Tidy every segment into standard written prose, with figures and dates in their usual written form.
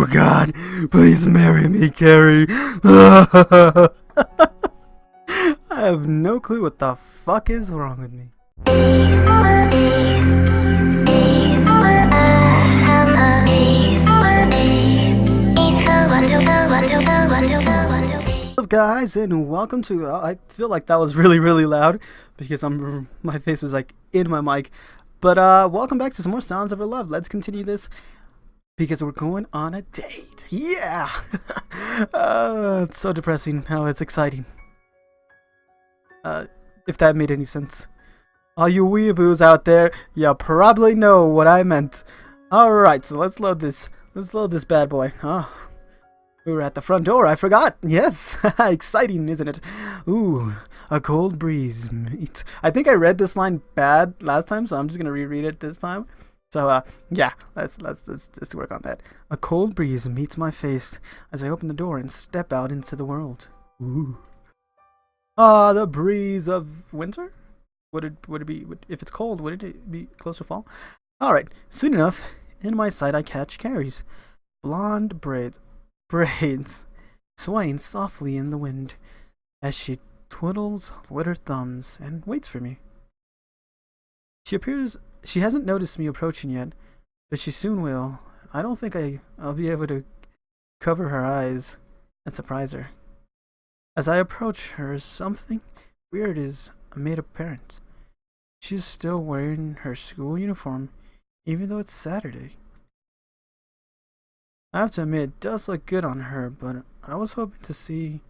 Oh God, please marry me, Carrie. I have no clue what the fuck is wrong with me. What's up, guys, and welcome to. I feel like that was really loud because my face was like in my mic. But welcome back to some more Sounds of Our Love. Let's continue this because we're going on a date. Yeah. It's so depressing how it's exciting. If that made any sense. All you weeaboos out there, you probably know what I meant. Alright, so let's load this bad boy. Oh, we were at the front door, I forgot. Yes, exciting, isn't it? Ooh, a cold breeze meets. I think I read this line bad last time, so I'm just gonna reread it this time. So yeah, let's work on that. A cold breeze meets my face as I open the door and step out into the world. Ooh. Ah, the breeze of winter? Would it be, if it's cold, would it be close to fall? Alright, soon enough, in my sight I catch Carrie's blonde braids swaying softly in the wind as she twiddles with her thumbs and waits for me. She hasn't noticed me approaching yet, but she soon will. I don't think I'll be able to cover her eyes and surprise her. As I approach her, something weird is made apparent. She's still wearing her school uniform, even though it's Saturday. I have to admit, it does look good on her, but I was hoping to see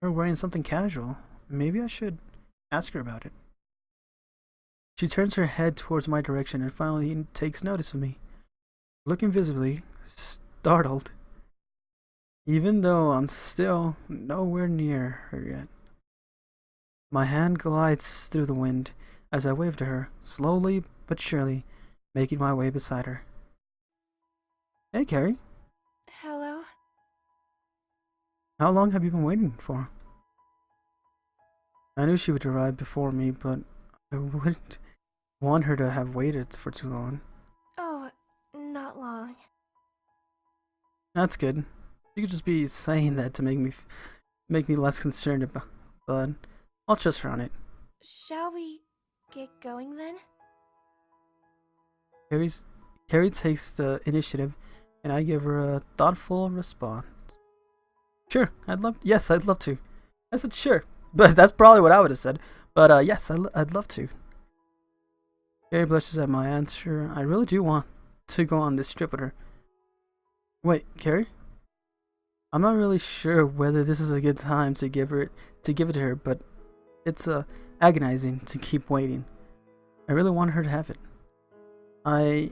her wearing something casual. Maybe I should ask her about it. She turns her head towards my direction and finally takes notice of me, looking visibly startled, even though I'm still nowhere near her yet. My hand glides through the wind as I wave to her, slowly but surely, making my way beside her. Hey, Carrie. Hello? How long have you been waiting for? I knew she would arrive before me, but I wouldn't want her to have waited for too long. Oh, not long. That's good. You could just be saying that to make me less concerned about, but I'll trust her on it. Shall we get going then? Carrie takes the initiative, and I give her a thoughtful response. Sure, I'd love to. I said sure, but that's probably what I would have said. But yes, I'd love to. Carrie blushes at my answer. I really do want to go on this trip with her. Wait, Carrie? I'm not really sure whether this is a good time to give it to her, but it's agonizing to keep waiting. I really want her to have it. I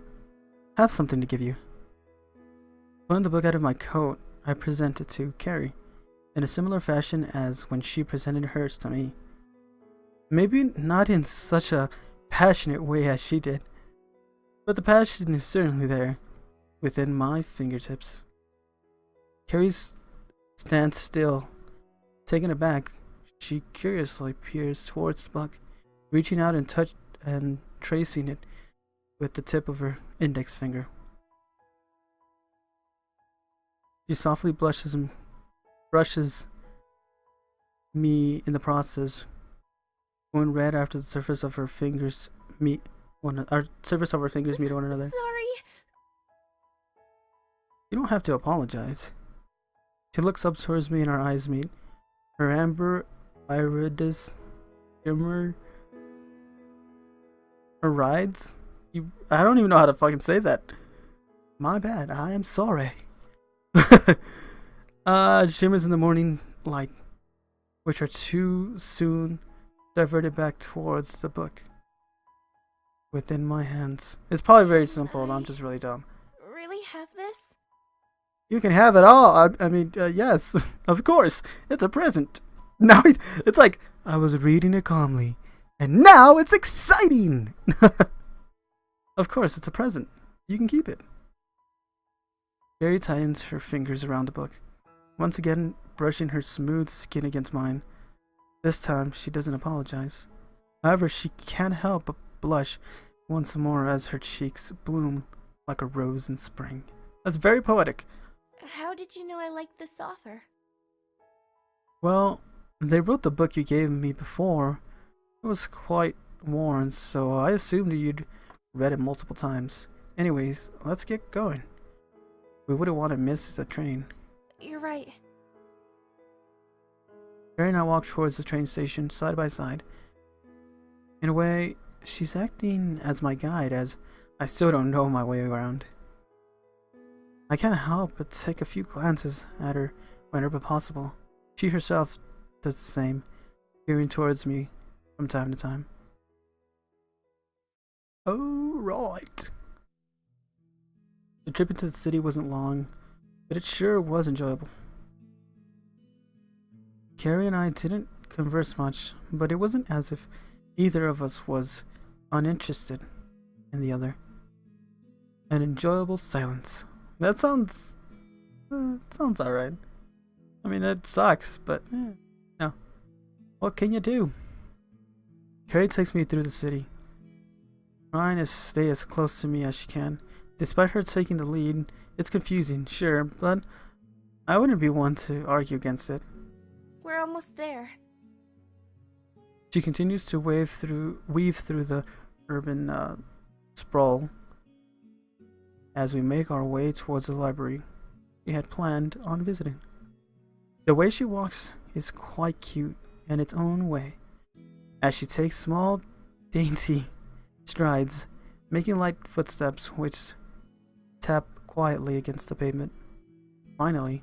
have something to give you. Pulling the book out of my coat, I present it to Carrie, in a similar fashion as when she presented hers to me. Maybe not in such a passionate way as she did, but the passion is certainly there, within my fingertips. Carrie stands still, taken aback. She curiously peers towards the book, reaching out and tracing it with the tip of her index finger. She softly blushes and brushes me in the process, going red after the surface of her fingers meet one another. Sorry. You don't have to apologize. She looks up towards me and our eyes meet. Her amber irides shimmer. Her rides? I don't even know how to fucking say that. My bad. I am sorry. Shimmers in the morning light, which are too soon diverted back towards the book within my hands. It's probably very simple, and I'm just really dumb. Really have this? You can have it all. I mean, yes, of course. It's a present. Now it's like, I was reading it calmly, and now it's exciting. Of course, it's a present. You can keep it. Carrie tightens her fingers around the book, once again brushing her smooth skin against mine. This time, she doesn't apologize. However, she can't help but blush once more as her cheeks bloom like a rose in spring. That's very poetic. How did you know I liked this author? Well, they wrote the book you gave me before. It was quite worn, so I assumed you'd read it multiple times. Anyways, let's get going. We wouldn't want to miss the train. You're right. Carrie and I walked towards the train station side by side. In a way, she's acting as my guide, as I still don't know my way around. I can't help but take a few glances at her whenever possible. She herself does the same, peering towards me from time to time. Oh, right. The trip into the city wasn't long, but it sure was enjoyable. Carrie and I didn't converse much, but it wasn't as if either of us was uninterested in the other. An enjoyable silence. That sounds alright. I mean, it sucks, but no. What can you do? Carrie takes me through the city, trying to stay as close to me as she can. Despite her taking the lead, it's confusing, sure, but I wouldn't be one to argue against it. We're almost there. She continues to weave through the urban sprawl as we make our way towards the library we had planned on visiting. The way she walks is quite cute in its own way, as she takes small, dainty strides, making light footsteps which tap quietly against the pavement. Finally,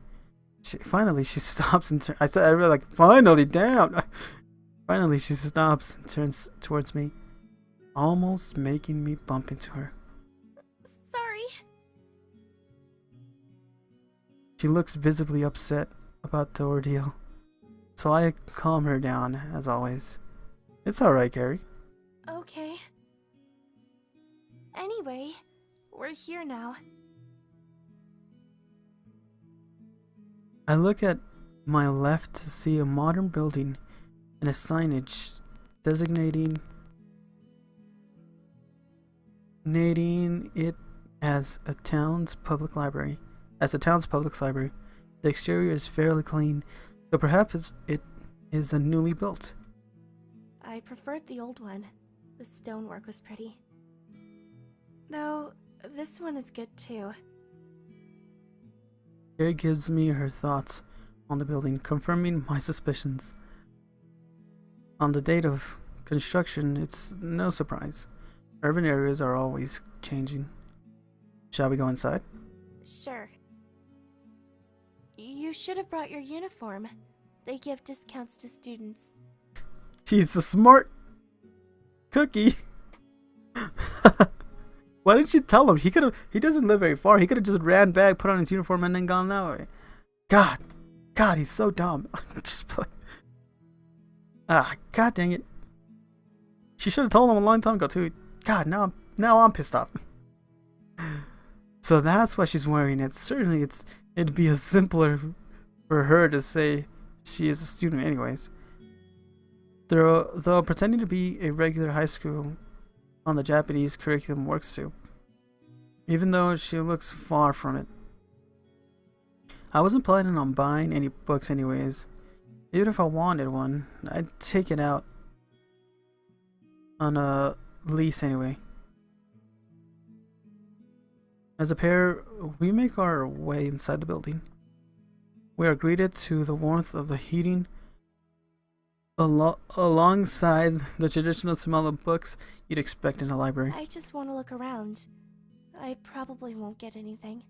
she stops and turns. I really like, finally, damn! Finally, she stops and turns towards me, almost making me bump into her. Sorry. She looks visibly upset about the ordeal, so I calm her down, as always. It's alright, Carrie. Okay. Anyway, we're here now. I look at my left to see a modern building and a signage designating it as a town's public library. The exterior is fairly clean, though perhaps it is a newly built. I preferred the old one. The stonework was pretty. Though, this one is good too. Carrie gives me her thoughts on the building, confirming my suspicions. On the date of construction, it's no surprise. Urban areas are always changing. Shall we go inside? Sure. You should have brought your uniform. They give discounts to students. She's a smart cookie. Why didn't you tell him? He doesn't live very far. He could have just ran back, put on his uniform, and then gone that way. God, he's so dumb. Just play. God dang it. She should have told him a long time ago too. God, now I'm pissed off. So that's why she's wearing it. Certainly it'd be simpler for her to say she is a student anyways. Though pretending to be a regular high school on the Japanese curriculum works too, even though she looks far from it. I wasn't planning on buying any books anyways. Even if I wanted one, I'd take it out on a lease anyway. As a pair, we make our way inside the building. We are greeted to the warmth of the heating alongside the traditional smell of books you'd expect in a library. I just want to look around. I probably won't get anything.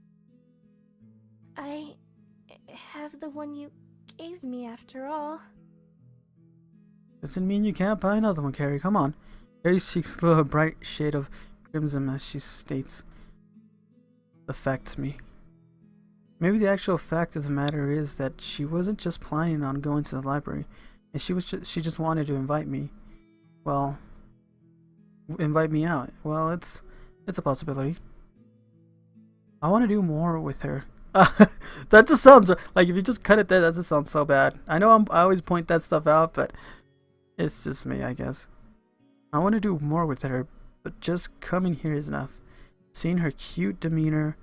I have the one you gave me after all. Doesn't mean you can't buy another one, Carrie. Come on. Carrie's cheeks glow a bright shade of crimson as she states the fact to me. Maybe the actual fact of the matter is that she wasn't just planning on going to the library, and she just wanted to invite me. Well, invite me out. Well, it's a possibility. I want to do more with her. That just sounds like, if you just cut it there, that just sounds so bad. I know I always point that stuff out, but it's just me, I guess. I want to do more with her, but just coming here is enough. Seeing her cute demeanor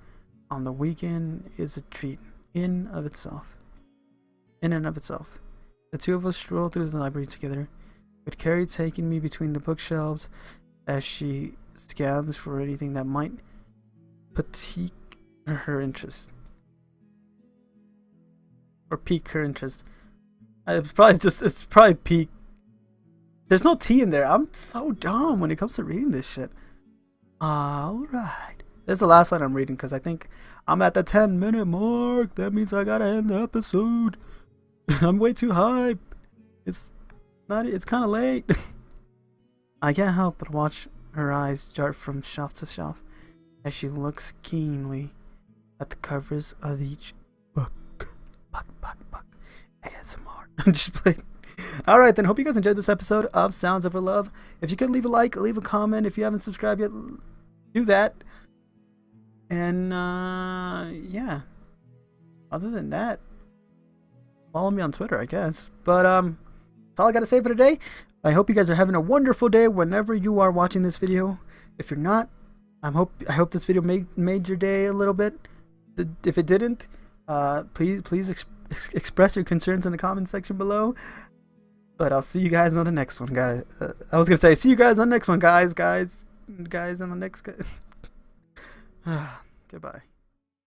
on the weekend is a treat. in and of itself. The two of us strolled through the library together, with Carrie taking me between the bookshelves as she scans for anything that might pique her interest. Or pique her interest. It's probably pique. There's no T in there. I'm so dumb when it comes to reading this shit. Alright. This is the last line I'm reading because I think I'm at the 10-minute mark. That means I gotta end the episode. I'm way too hype. It's kind of late. I can't help but watch her eyes dart from shelf to shelf as she looks keenly at the covers of each book. Book. ASMR. I'm just playing. Alright then, hope you guys enjoyed this episode of Sounds of Her Love. If you could leave a like, leave a comment. If you haven't subscribed yet, do that. And yeah. Other than that, follow me on Twitter, I guess. But that's all I gotta say for today. I hope you guys are having a wonderful day whenever you are watching this video. If you're not, I hope this video made your day a little bit. If it didn't, please express your concerns in the comment section below. But I'll see you guys on the next one, guys. I was gonna say, see you guys on the next one, guys on the next. Goodbye.